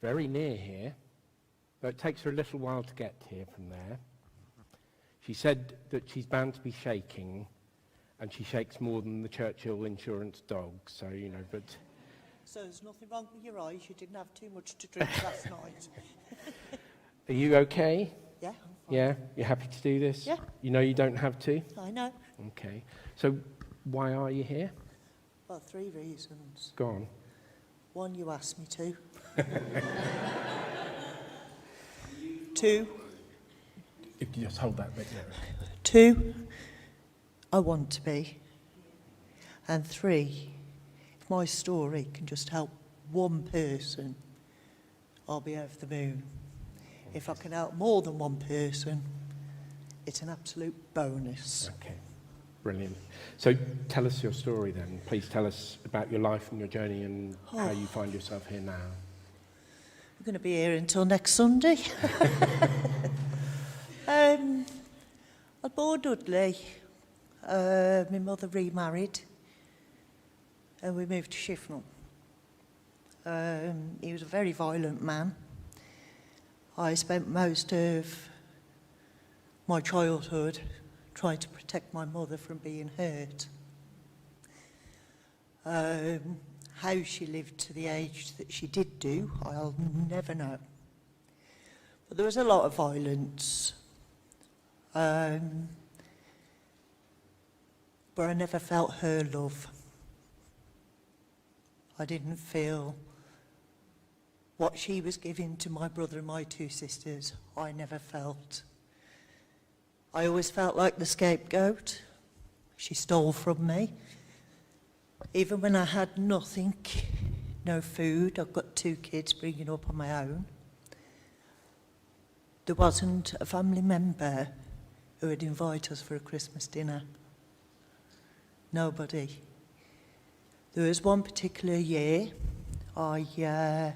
very near here, but it takes her a little while to get here from there. She said that she's bound to be shaking, and she shakes more than the Churchill insurance dog, so, you know, but... So there's nothing wrong with your eyes? You didn't have too much to drink last night? Are you okay? Yeah, I'm fine. Yeah? You're happy to do this? Yeah. You know you don't have to? I know. Okay. So, why are you here? Well, 3 reasons. Go on. 1, you asked me to. 2, If you just hold that bit there. 2, I want to be. And 3, if my story can just help one person, I'll be over the moon. If I can help more than one person, it's an absolute bonus. Okay. Brilliant. So tell us your story then. Please tell us about your life and your journey and how you find yourself here now. I'm going to be here until next Sunday. I was born Dudley. My mother remarried and we moved to Shifnal. He was a very violent man. I spent most of my childhood trying to protect my mother from being hurt. How she lived to the age that she did do, I'll never know. But there was a lot of violence. But I never felt her love. I didn't feel what she was giving to my brother and my 2 sisters. I never felt. I always felt like the scapegoat. She stole from me. Even when I had nothing, no food, I've got 2 kids bringing up on my own. There wasn't a family member who would invite us for a Christmas dinner. Nobody. There was one particular year, I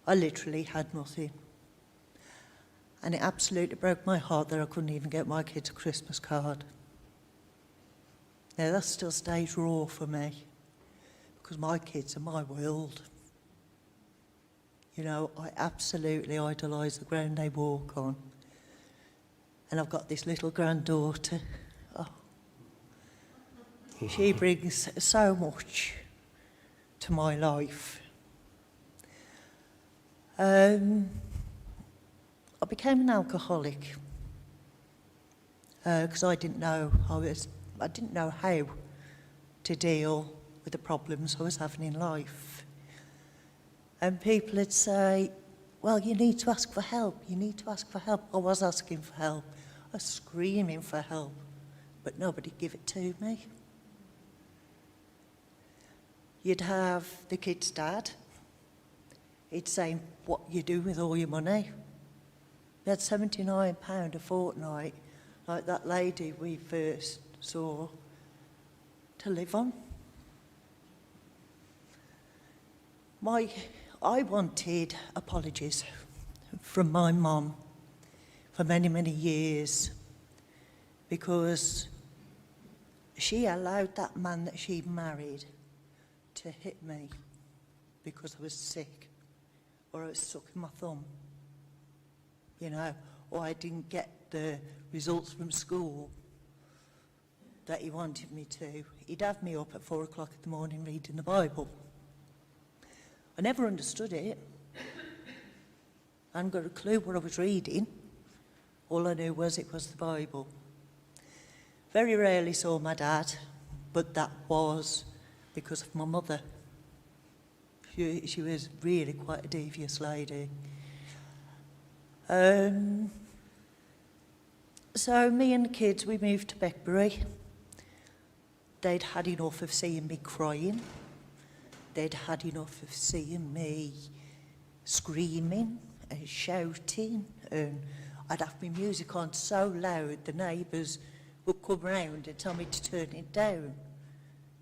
literally had nothing. And it absolutely broke my heart that I couldn't even get my kids a Christmas card. Now that still stays raw for me, because my kids are my world. You know, I absolutely idolise the ground they walk on. And I've got this little granddaughter. Oh. She brings so much to my life. I became an alcoholic because I didn't know how to deal with the problems I was having in life. And people would say, well, you need to ask for help, you need to ask for help. I was asking for help, I was screaming for help, but nobody gave it to me. You'd have the kid's dad, he'd say, what you do with all your money? We had £79 a fortnight, like that lady we first saw, to live on. I wanted apologies from my mum for many, many years because she allowed that man that she married to hit me because I was sick or I was sucking my thumb, you know, or I didn't get the results from school that he wanted me to. He'd have me up at 4 o'clock in the morning reading the Bible. I never understood it. I hadn't got a clue what I was reading. All I knew was it was the Bible. Very rarely saw my dad, but that was because of my mother. She was really quite a devious lady. So me and the kids, we moved to Beckbury. They'd had enough of seeing me crying. They'd had enough of seeing me screaming and shouting, and I'd have my music on so loud the neighbours would come round and tell me to turn it down.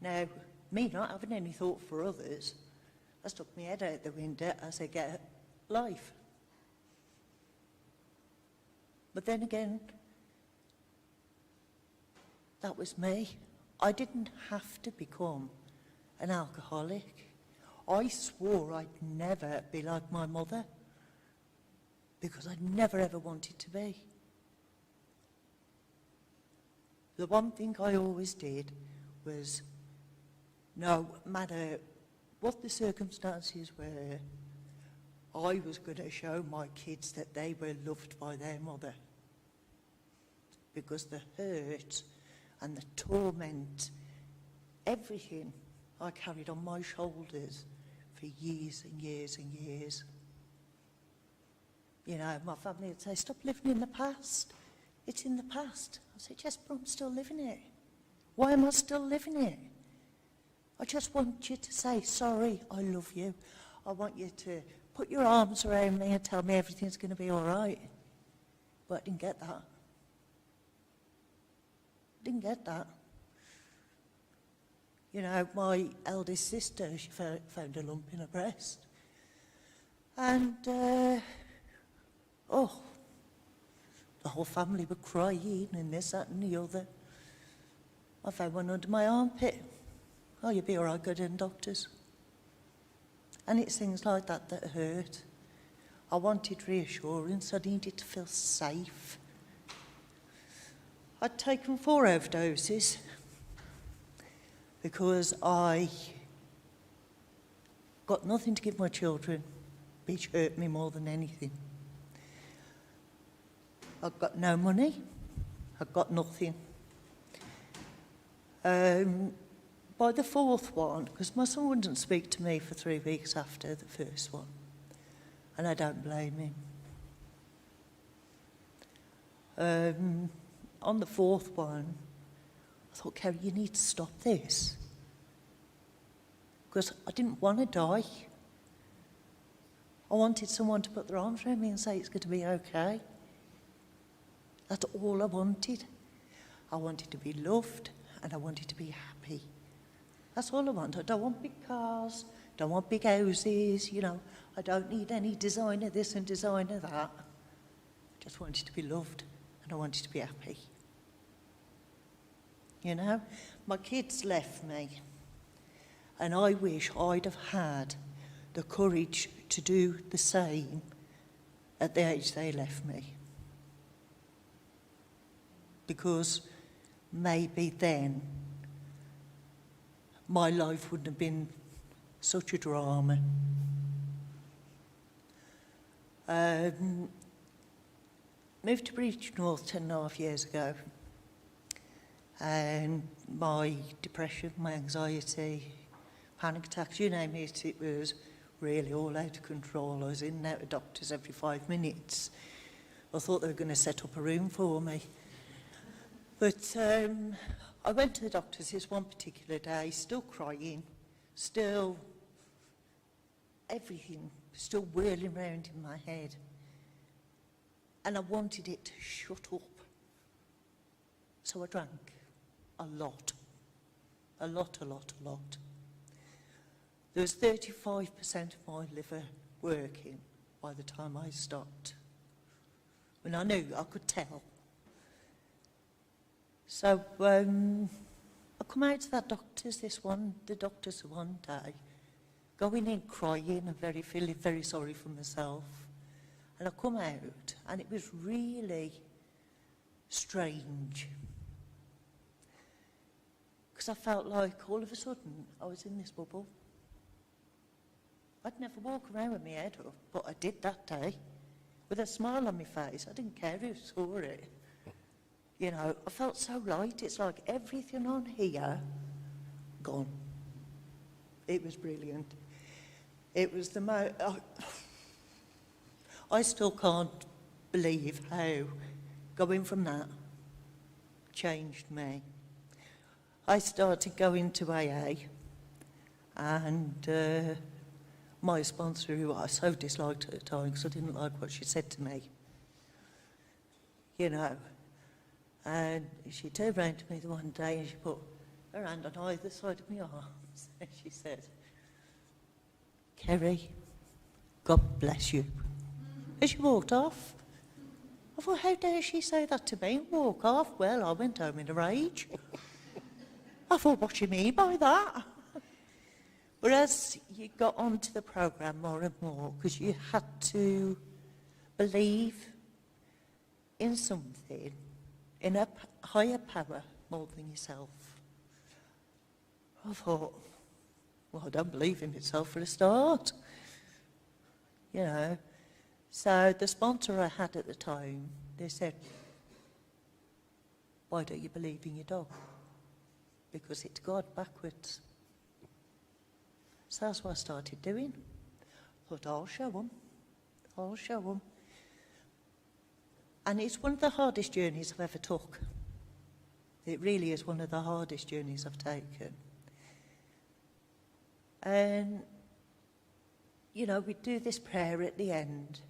Now, me not having any thought for others, I stuck my head out the window as I get life. But then again, that was me. I didn't have to become an alcoholic. I swore I'd never be like my mother, because I never ever wanted to be. The one thing I always did was, no matter what the circumstances were, I was going to show my kids that they were loved by their mother. Because the hurt and the torment, everything I carried on my shoulders for years and years and years. You know, my family would say, stop living in the past. It's in the past. I said, yes, but I'm still living it. Why am I still living it? I just want you to say, sorry, I love you. I want you to put your arms around me and tell me everything's going to be all right. But I didn't get that. Didn't get that. You know, my eldest sister, she found a lump in her breast. And, the whole family were crying and this, that and the other. I found one under my armpit. Oh, you'll be all right, go to the doctors. And it's things like that that hurt. I wanted reassurance, I needed to feel safe. I'd taken 4 overdoses because I got nothing to give my children, which hurt me more than anything. I've got no money, I've got nothing. By the 4th one, because my son wouldn't speak to me for 3 weeks after the first one, and I don't blame him. On the 4th one, I thought, Kerry, you need to stop this. Because I didn't want to die. I wanted someone to put their arms around me and say it's going to be okay. That's all I wanted. I wanted to be loved and I wanted to be happy. That's all I want. I don't want big cars, don't want big houses, you know. I don't need any designer this and designer that. I just wanted to be loved and I wanted to be happy. You know, my kids left me and I wish I'd have had the courage to do the same at the age they left me. Because maybe then my life wouldn't have been such a drama. Moved to Bridgnorth 10.5 years ago. And my depression, my anxiety, panic attacks, you name it, it was really all out of control. I was in and out of doctors every 5 minutes. I thought they were going to set up a room for me. But I went to the doctors this one particular day, still crying, still everything, still whirling round in my head. And I wanted it to shut up. So I drank a lot. There was 35% of my liver working by the time I stopped. And I knew, I could tell. So I come out to that doctor's the doctor's one day, going in crying and feeling very sorry for myself. And I come out and it was really strange. Because I felt like all of a sudden I was in this bubble. I'd never walk around with my head up, but I did that day. With a smile on my face, I didn't care who saw it. You know, I felt so light, it's like everything on here, gone. It was brilliant. It was the most... I still can't believe how going from that changed me. I started going to AA, and my sponsor, who I so disliked at the time because I didn't like what she said to me, you know, and she turned around to me the one day and she put her hand on either side of my arms and she said, Kerry, God bless you. And she walked off. I thought, how dare she say that to me? Walk off? Well, I went home in a rage. I thought, what do you mean by that? But as you got onto the programme more and more because you had to believe in something, in a higher power more than yourself. I thought, well, I don't believe in myself for a start. You know. So the sponsor I had at the time, they said, why don't you believe in your dog? Because it's God backwards. So that's what I started doing. Thought, I'll show them. I'll show them. And it's one of the hardest journeys I've ever took. It really is one of the hardest journeys I've taken. And, you know, we do this prayer at the end,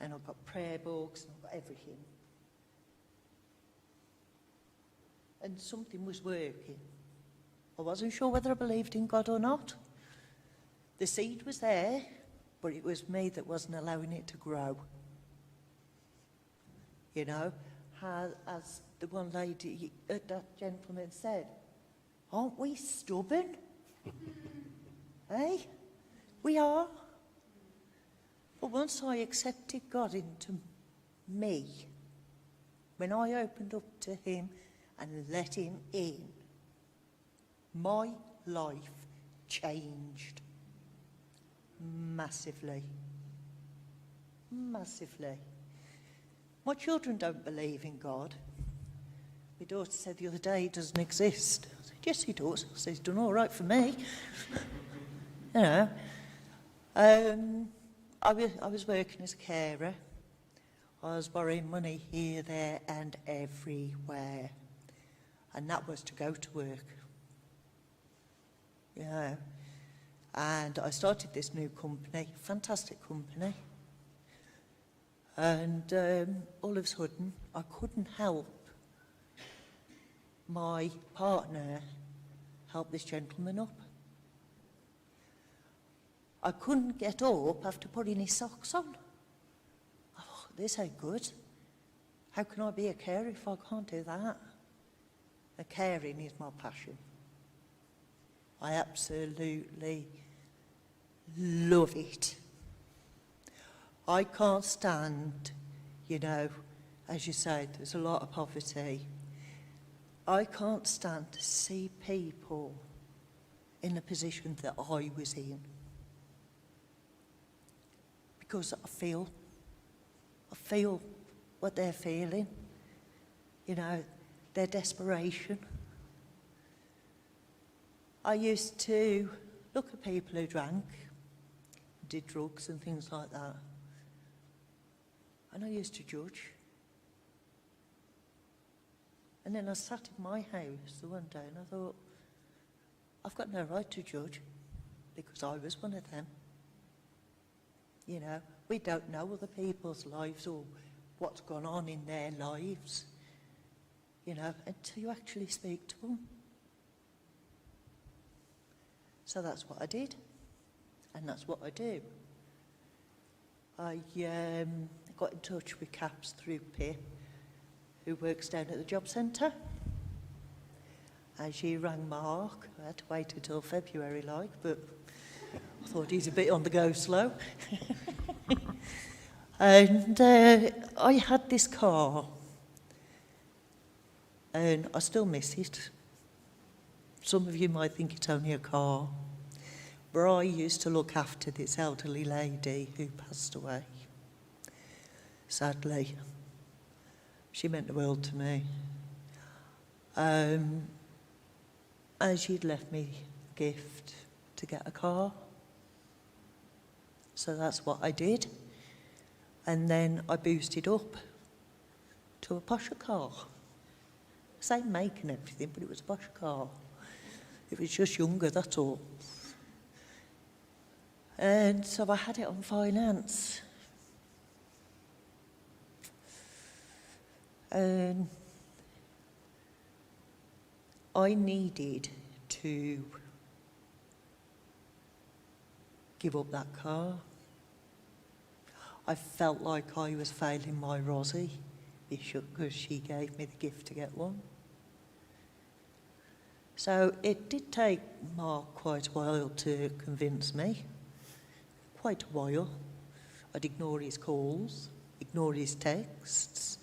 and I've got prayer books, and I've got everything. And something was working. I wasn't sure whether I believed in God or not. The seed was there, but it was me that wasn't allowing it to grow. You know, as the one lady, that gentleman said, aren't we stubborn? Hey, we are. But once I accepted God into me, when I opened up to him and let him in, my life changed massively. Massively. My children don't believe in God. My daughter said the other day he doesn't exist. I said, yes, he does. I said, he's done all right for me. You know. I was working as a carer. I was borrowing money here, there and everywhere. And that was to go to work. You know. And I started this new company, fantastic company. And all of a sudden, I couldn't help my partner help this gentleman up. I couldn't get up after putting his socks on. I thought, this ain't good. How can I be a carer if I can't do that? And caring is my passion. I absolutely love it. I can't stand, you know, as you say, there's a lot of poverty. I can't stand to see people in the position that I was in. Because I feel what they're feeling, you know, their desperation. I used to look at people who drank, did drugs and things like that, and I used to judge. And then I sat in my house the one day and I thought, I've got no right to judge because I was one of them. You know, we don't know other people's lives or what's gone on in their lives, you know, until you actually speak to them. So that's what I did, and that's what I do. I got in touch with Caps through Pip, who works down at the job centre. And she rang Mark. I had to wait until February, but I thought he's a bit on the go slow. And I had this car, and I still miss it. Some of you might think it's only a car, but I used to look after this elderly lady who passed away. Sadly, she meant the world to me. And she'd left me a gift to get a car. So that's what I did. And then I boosted up to a posher car. Same make and everything, but it was a posher car. It was just younger, that's all. And so I had it on finance. And I needed to give up that car. I felt like I was failing my Rosie because she gave me the gift to get one. So it did take Mark quite a while to convince me. quite a while. I'd ignore his calls, ignore his texts,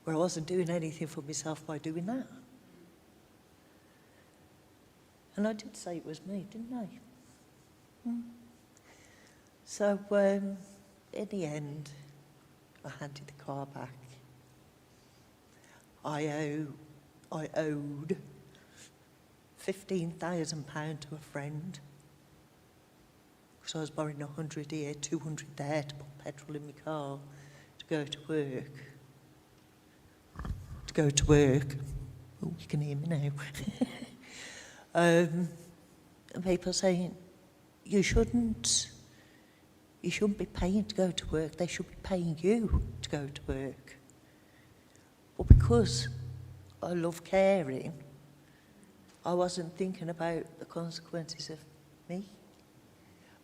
where I wasn't doing anything for myself by doing that. And I did say it was me, didn't I? So, in the end, I handed the car back. I owed £15,000 to a friend, because I was borrowing 100 here, 200 there to put petrol in my car to go to work. Oh, you can hear me now. And people saying, you shouldn't be paying to go to work, they should be paying you to go to work. But because I love caring, I wasn't thinking about the consequences of me.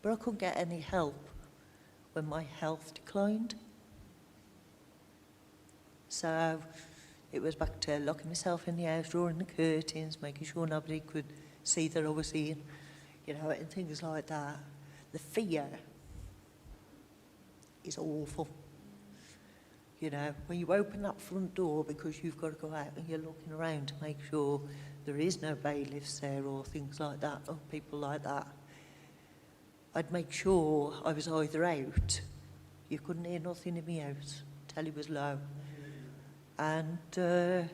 But I couldn't get any help when my health declined. So it was back to locking myself in the house, drawing the curtains, making sure nobody could see that I was in, you know, and things like that. The fear is awful. You know, when you open that front door because you've got to go out and you're looking around to make sure there is no bailiffs there or things like that, or people like that, I'd make sure I was either out, you couldn't hear nothing in my house, telly was low, and then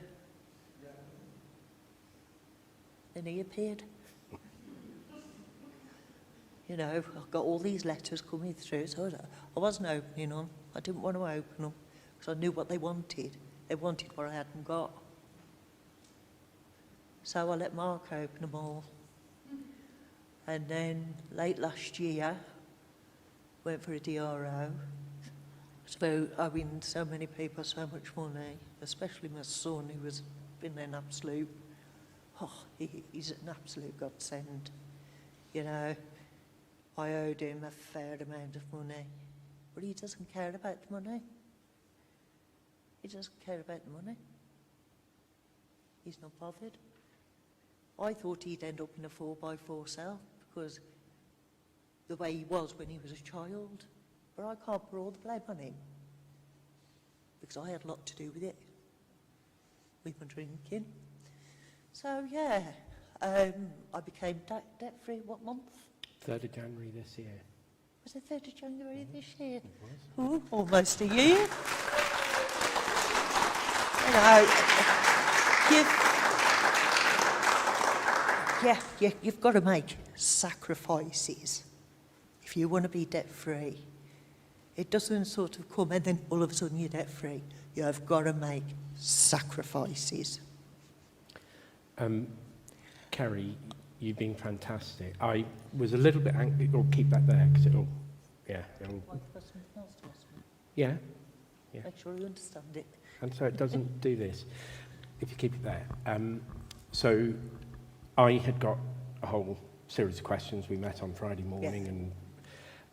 he appeared. You know, I've got all these letters coming through, so I wasn't opening them. I didn't want to open them because I knew what they wanted. They wanted what I hadn't got. So I let Mark open them all. And then late last year, went for a DRO. So owing so many people so much money, especially my son, who has been an absolute, he's an absolute godsend. You know, I owed him a fair amount of money, but he doesn't care about the money. He doesn't care about the money. He's not bothered. I thought he'd end up in a 4x4 cell because the way he was when he was a child, but I can't put all the blame on him because I had a lot to do with it, with my drinking. So yeah, I became debt-free, what month? 3rd of January this year. Was it 3rd of January this year? It was. Ooh, almost a year. You know, you've got to make sacrifices if you want to be debt-free. It doesn't sort of come and then all of a sudden you're debt-free. You've got to make sacrifices. Kerry, you've been fantastic. I was a little bit angry. Oh, keep that there, because it'll, yeah. Yeah. Make sure you understand it. And so it doesn't do this, if you keep it there. So I had got a whole series of questions. We met on Friday morning, Yes.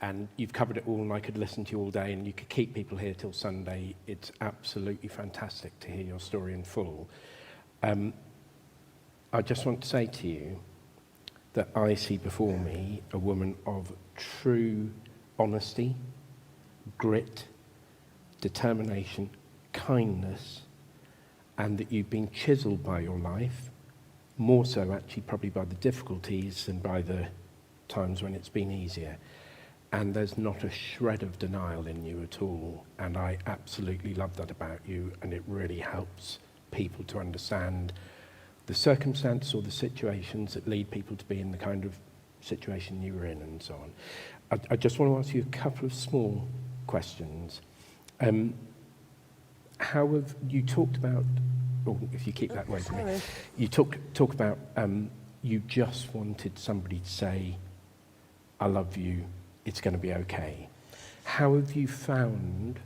and you've covered it all, and I could listen to you all day, and you could keep people here till Sunday. It's absolutely fantastic to hear your story in full. I just want to say to you that I see before me a woman of true honesty, grit, determination, kindness, and that you've been chiselled by your life, more so actually probably by the difficulties than by the times when it's been easier. And there's not a shred of denial in you at all, and I absolutely love that about you, and it really helps people to understand the circumstance or the situations that lead people to be in the kind of situation you were in and so on. I just want to ask you a couple of small questions. How have you talked about, oh, if you keep that way to me, you talk about you just wanted somebody to say, I love you, it's going to be okay. How have you found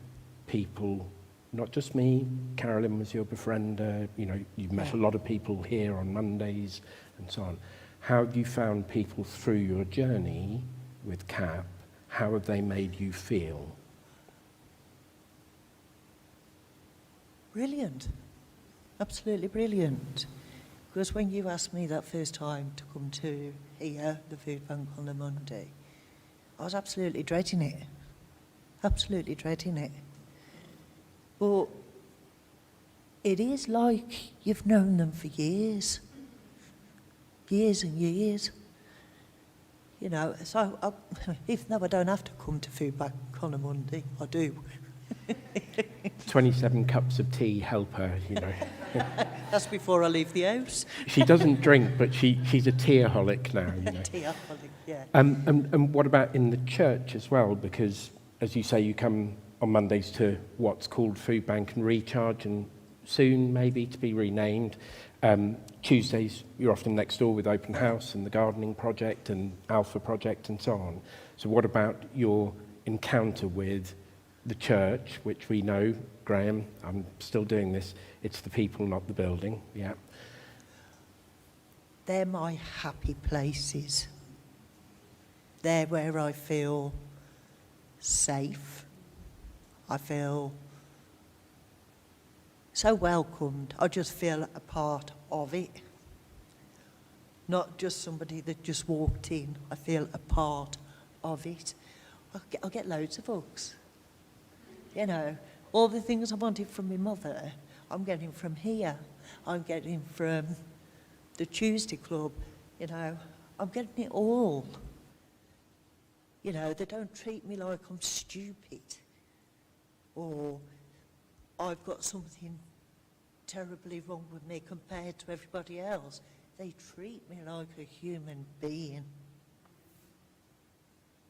people, not just me, Carolyn was your befriender, you know, you've met a lot of people here on Mondays and so on. How have you found people through your journey with CAP? How have they made you feel? Brilliant. Absolutely brilliant. Because when you asked me that first time to come to here, the food bank on a Monday, I was absolutely dreading it. Absolutely dreading it. But it is like you've known them for years. Years and years. You know, so even though I don't have to come to Food Bank on a Monday, I do. 27 cups of tea help her, you know. That's before I leave the house. She doesn't drink, but she's a teaholic now, you know. Teaholic, yeah. And what about in the church as well? Because, as you say, you come on Mondays to what's called Food Bank and Recharge, and soon maybe to be renamed. Tuesdays, you're often next door with Open House and the Gardening Project and Alpha Project and so on. So what about your encounter with the church, which we know, Graham, I'm still doing this, it's the people, not the building, yeah. They're my happy places. They're where I feel safe. I feel so welcomed. I just feel a part of it. Not just somebody that just walked in. I feel a part of it. I get loads of hugs. You know, all the things I wanted from my mother, I'm getting from here. I'm getting from the Tuesday Club. You know, I'm getting it all. You know, they don't treat me like I'm stupid or I've got something terribly wrong with me compared to everybody else. They treat me like a human being.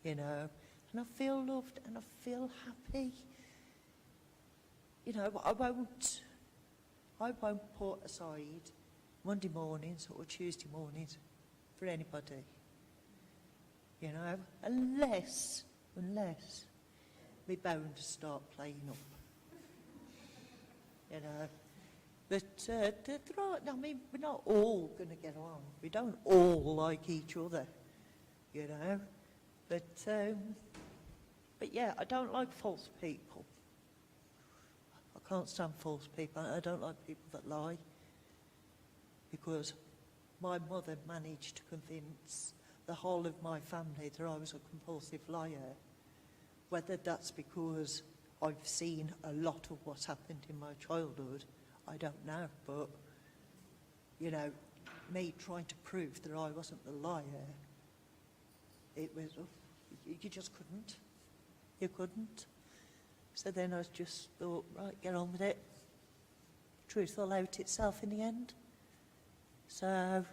You know, and I feel loved and I feel happy. You know, I won't put aside Monday mornings or Tuesday mornings for anybody. You know, unless my bones start playing up. You know, but I mean, we're not all going to get along. We don't all like each other. You know, but yeah, I don't like false people. I can't stand false people. I don't like people that lie. Because my mother managed to convince the whole of my family that I was a compulsive liar. Whether that's because I've seen a lot of what's happened in my childhood, I don't know. But, you know, me trying to prove that I wasn't the liar, it was, you just couldn't. You couldn't. So then I just thought, right, get on with it. Truth will out itself in the end. So,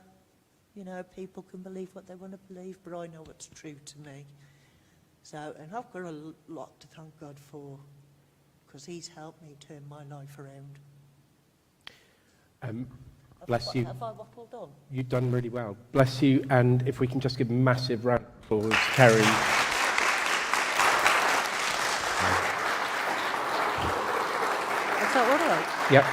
you know, people can believe what they want to believe, but I know what's true to me. So, and I've got a lot to thank God for, because he's helped me turn my life around. Bless you. Have I waffled on? You've done really well. Bless you, and if we can just give a massive round of applause to Kerry. Is that all right? Yep.